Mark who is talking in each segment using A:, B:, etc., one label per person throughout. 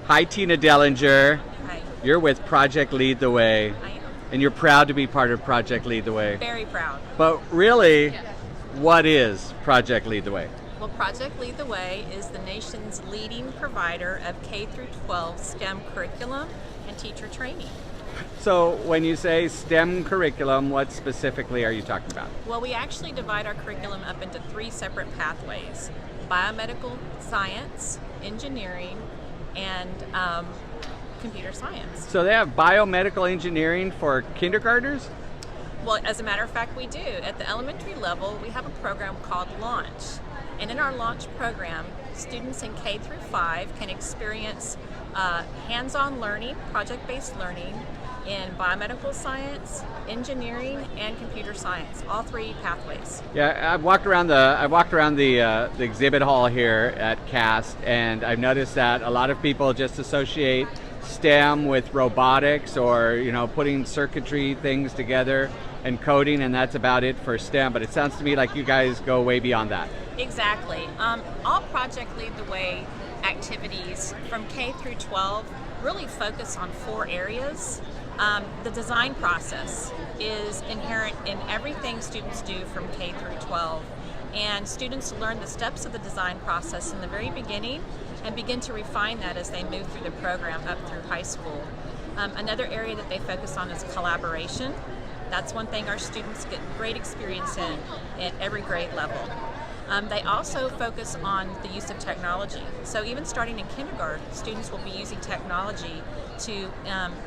A: Hi, Tina Dellinger.
B: Hi.
A: You're with Project Lead the Way,
B: I am.
A: and you're proud to be part of Project Lead the Way.
B: Very proud.
A: But really, what is Project Lead the Way?
B: Well, Project Lead the Way is the nation's leading provider of K through 12 STEM curriculum and teacher training.
A: So when you say STEM curriculum, what specifically are you talking about?
B: Well, we actually divide our curriculum up into 3 separate pathways: biomedical science, engineering, and computer science.
A: So they have biomedical engineering for kindergartners?
B: Well, as a matter of fact, we do. At the elementary level, we have a program called Launch. And in our Launch program, students in K through 5 can experience hands-on learning, project-based learning in biomedical science, engineering, and computer science, all 3 pathways.
A: Yeah, I've walked around the exhibit hall here at CAST, and I've noticed that a lot of people just associate STEM with robotics or putting circuitry things together and coding, and that's about it for STEM. But it sounds to me like you guys go way beyond that.
B: Exactly. All Project Lead the Way activities from K through 12 really focus on 4 areas. The design process is inherent in everything students do from K through 12. And students learn the steps of the design process in the very beginning and begin to refine that as they move through the program up through high school. Another area that they focus on is collaboration. That's one thing our students get great experience in at every grade level. They also focus on the use of technology. So even starting in kindergarten, students will be using technology to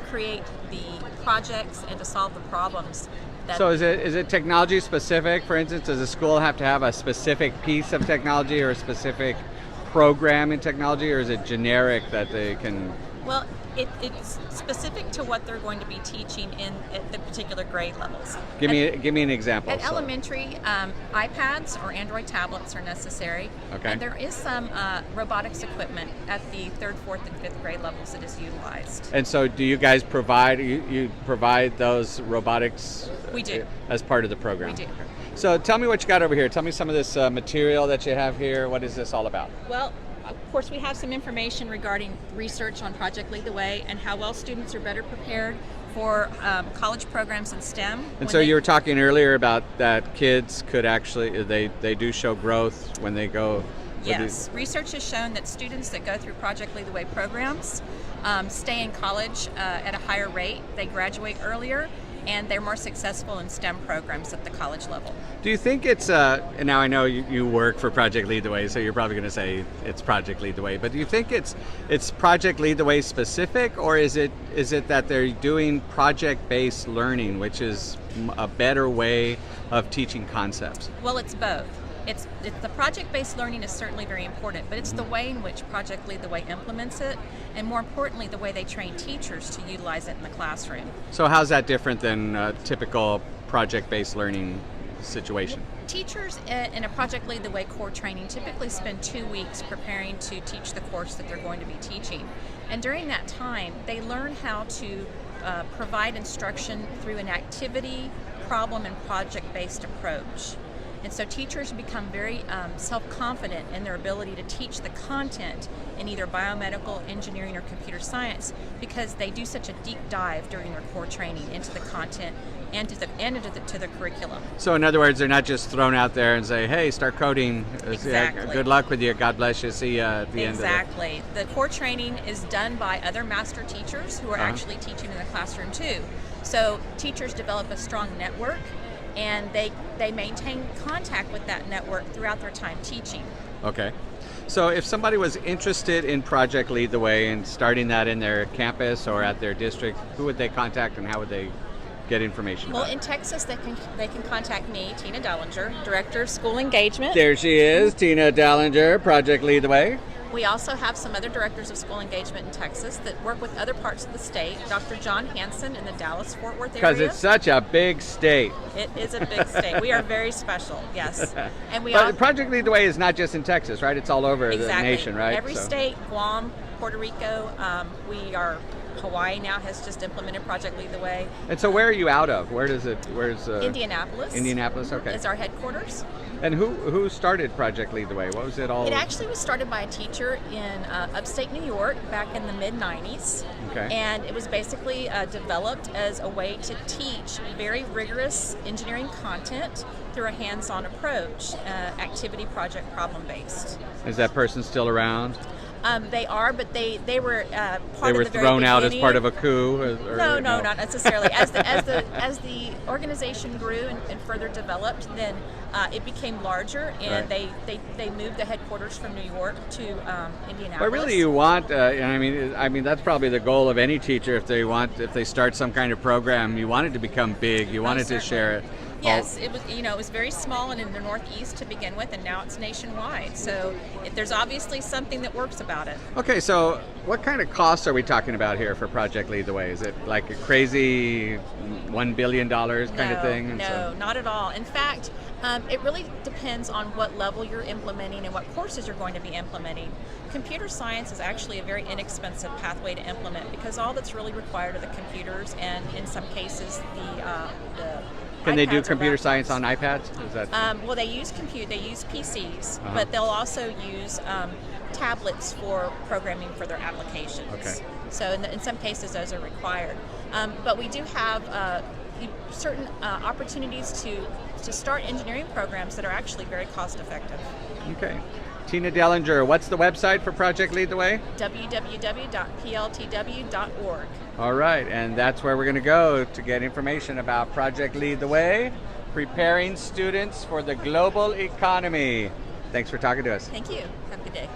B: create the projects and to solve the problems.
A: So is it technology specific? For instance, does a school have to have a specific piece of technology or a specific program in technology, or is it generic that they can?
B: Well, it's specific to what they're going to be teaching at the particular grade levels.
A: Give me an example.
B: At elementary, iPads or Android tablets are necessary.
A: Okay.
B: And there is some robotics equipment at the 3rd, 4th, and 5th grade levels that is utilized.
A: And so do you guys provide those robotics?
B: We do.
A: As part of the program?
B: We do.
A: So tell me what you got over here. Tell me some of this material that you have here. What is this all about?
B: Well, of course, we have some information regarding research on Project Lead the Way and how well students are better prepared for college programs in STEM.
A: And so you were talking earlier about that kids could actually, they do show growth when they go.
B: Yes, research has shown that students that go through Project Lead the Way programs stay in college at a higher rate, they graduate earlier, and they're more successful in STEM programs at the college level.
A: Do you think it's, and now I know you work for Project Lead the Way, so you're probably going to say it's Project Lead the Way, but do you think it's Project Lead the Way specific, or is it that they're doing project-based learning, which is a better way of teaching concepts?
B: Well, it's both. It's the project-based learning is certainly very important, but it's the way in which Project Lead the Way implements it, and more importantly, the way they train teachers to utilize it in the classroom.
A: So how's that different than a typical project-based learning situation?
B: Teachers in a Project Lead the Way core training typically spend 2 weeks preparing to teach the course that they're going to be teaching. And during that time, they learn how to provide instruction through an activity, problem, and project-based approach. And so teachers become very self-confident in their ability to teach the content in either biomedical, engineering, or computer science because they do such a deep dive during their core training into the content and to the curriculum.
A: So in other words, they're not just thrown out there and say, hey, start coding.
B: Exactly.
A: Good luck with you. God bless you. See you at the end of it.
B: Exactly. The core training is done by other master teachers who are actually teaching in the classroom too. So teachers develop a strong network, and they maintain contact with that network throughout their time teaching.
A: Okay. So if somebody was interested in Project Lead the Way and starting that in their campus or at their district, who would they contact and how would they get information about
B: it? Well, in Texas, they can contact me, Tina Dellinger, Director of School Engagement.
A: There she is, Tina Dellinger, Project Lead the Way.
B: We also have some other directors of school engagement in Texas that work with other parts of the state. Dr. John Hansen in the Dallas-Fort Worth area.
A: Because it's such a big state.
B: It is a big state. We are very special, yes. And
A: but Project Lead the Way is not just in Texas, right? It's all over the nation, right?
B: Every state, Guam, Puerto Rico, we are Hawaii now has just implemented Project Lead the Way.
A: And so where are you out of? Where's
B: Indianapolis.
A: Indianapolis, okay.
B: Is our headquarters.
A: And who started Project Lead the Way? What was it all?
B: It actually was started by a teacher in upstate New York back in the mid-90s.
A: Okay.
B: And it was basically developed as a way to teach very rigorous engineering content through a hands-on approach, activity, project, problem-based.
A: Is that person still around?
B: They are, but they were part of the
A: They were
B: very
A: thrown out as
B: beginning.
A: part of a coup?
B: No, not necessarily. As the organization grew and further developed, then it became larger, and
A: Right.
B: they moved the headquarters from New York to Indianapolis.
A: But really, you want, I mean, that's probably the goal of any teacher. If they start some kind of program, you want it to become big. You want it to share it.
B: Yes, it was. It was very small and in the Northeast to begin with, and now it's nationwide. So there's obviously something that works about it.
A: Okay, so what kind of costs are we talking about here for Project Lead the Way? Is it like a crazy $1 billion kind of thing?
B: No, not at all. In fact, it really depends on what level you're implementing and what courses you're going to be implementing. Computer science is actually a very inexpensive pathway to implement because all that's really required are the computers and, in some cases, the
A: Can they do
B: iPads or
A: computer
B: laptops.
A: science on iPads? Is that?
B: Well, they use PCs, but they'll also use tablets for programming for their applications.
A: Okay.
B: So in some cases, those are required. But we do have certain opportunities to start engineering programs that are actually very cost effective.
A: Okay. Tina Dellinger, what's the website for Project Lead the Way?
B: www.pltw.org.
A: All right, and that's where we're going to go to get information about Project Lead the Way, preparing students for the global economy. Thanks for talking to us.
B: Thank you. Have a good day.